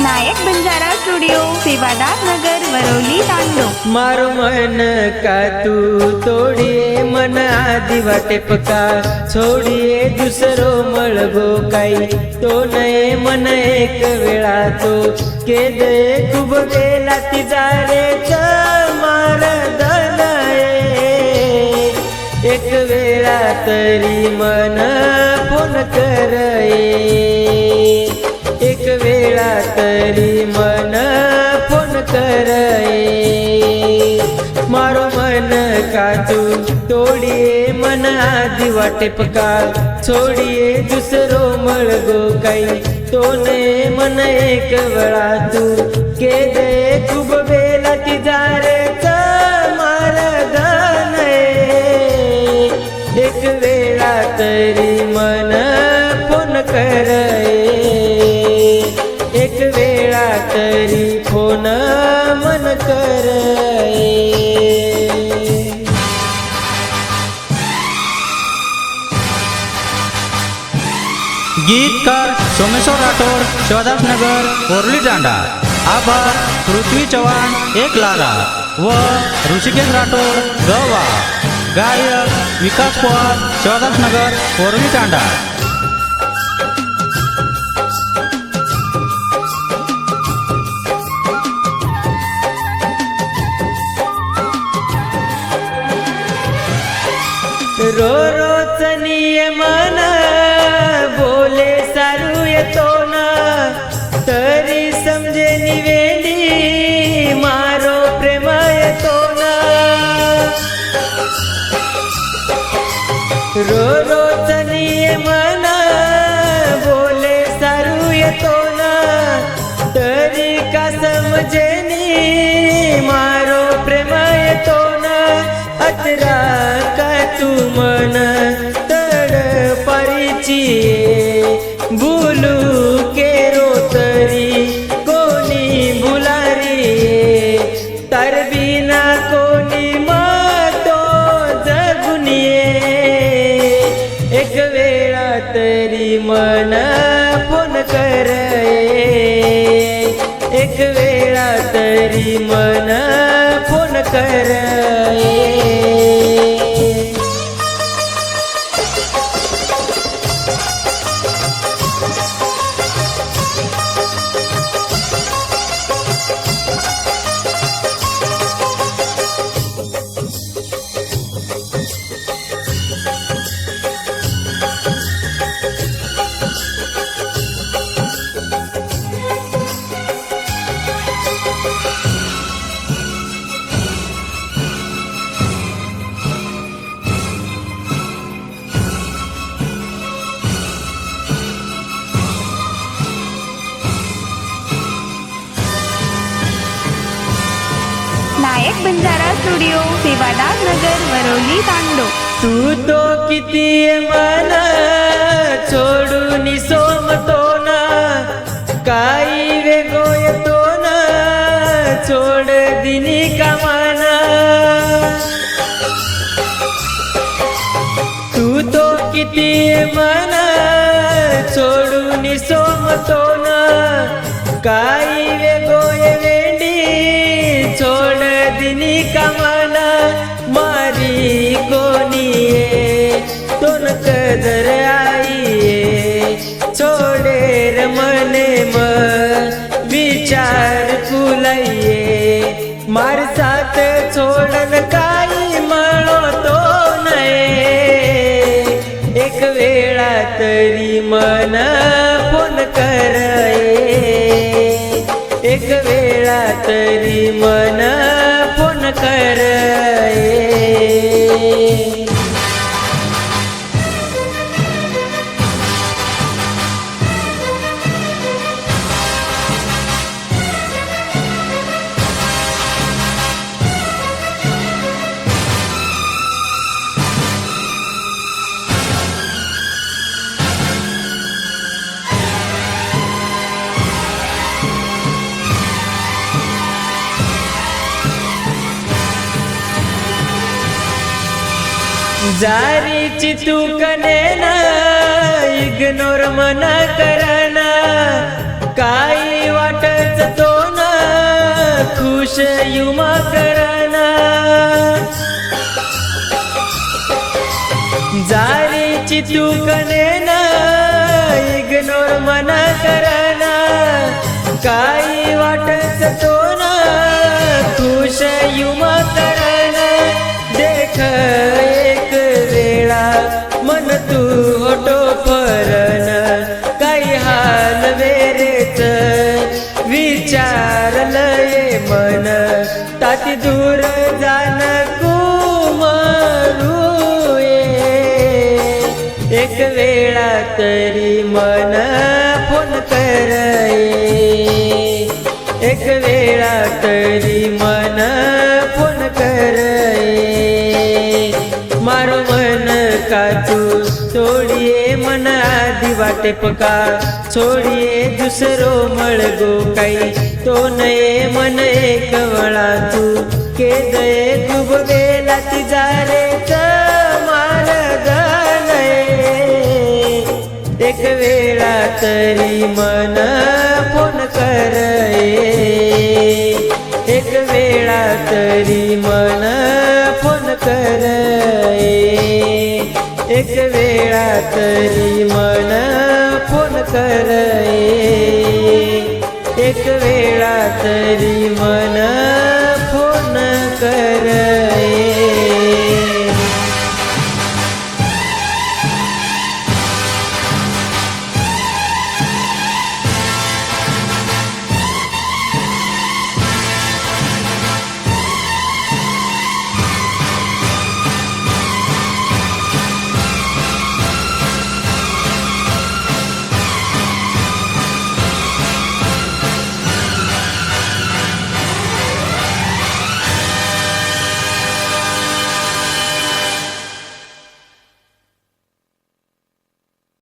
नायक Banjara studio, सेवादार नगर, वरवली, तांडो. मारो मन का तू तोडिये मन आदि वाटे पका छोडिये दुसरो मळगो काही तो नये मन एक वेळा तो केदे खूप गेला तिचा रे मार एक वेळा तरी मन फोन करे एक वेळा तरी मन फोन करे मारो मन का तू तोडिये मन आदि वाटे पका छोडिये दुसरो मळगो काही तो ने मन एक वेळा तू के दे खूप वेळा तिचा रे मार एक वेळा तरी मन फोन करे एक वेळा तरी फोन मन करे. गीतकार सोमेश्वर राठोड, शिवदास नगर, वरली तांडा. आभार पृथ्वी चव्हाण एक लारा व ऋषिकेश राठोड गवा. गायक विकास पवार, शिवदास नगर, वरली तांडा. रो रोचनीय मन बोले सारू येतो ना तरी समजे निवेली मारो प्रेम येतो ना रो रोचनीय मन बोले सारू येतो ना तरी का समजे नी मारो प्रेम येतो ना अतरा का तू मन तड परिची भूलू के रो तरी कोणी भुलारी तर बिना कोणी मतो जगुनिये एक वेळा तरी मन फोन करे एक वेळा तरी मन फोन करे. नायक बंजारा स्टुडिओ, सेवादार नगर, वरवली, तांडो. तू तो किती मन छोडून सोमतो ना काही वेगो येतो ना छोड दिनी कामाना तू तो किती मन छोडून सोमतो ना काही वेगो वेंडी छोड दिनी कामाना मारी कोणीये तोन कदर आईये छोडेर मने म विचार फुलाइये मार साथ छोडन काही म्हणो तो नये एक वेळा तरी मन फोन करे एक वेळा तरी मन फोन करे. जारीची तू कनेना इग्नोर मन करना काही वाट युमा करना जारीची चूकने ना इग्नोर मना करना काही वाटत तो ना खुश युमा करना देख एक वेळा मन तू होतो फरण काही हाल वेरेच विचारलंय मन ताती दूर जाण कुमारू एक वेळा तरी मन फोन कर एक वेळा तरी मन फोन कर मारो मन का तू सोडिये मन आधी वाटे पका सोडिये दुसरो मळगो काही तो नये मन एक वळा तू के दये खूप वेला ती जारे मार एक वेळा तरी मन फोन कर एक वेळा तरी मन फोन कर एक वेळा तरी मन फोन कर एक वेळा तरी मन फोन कर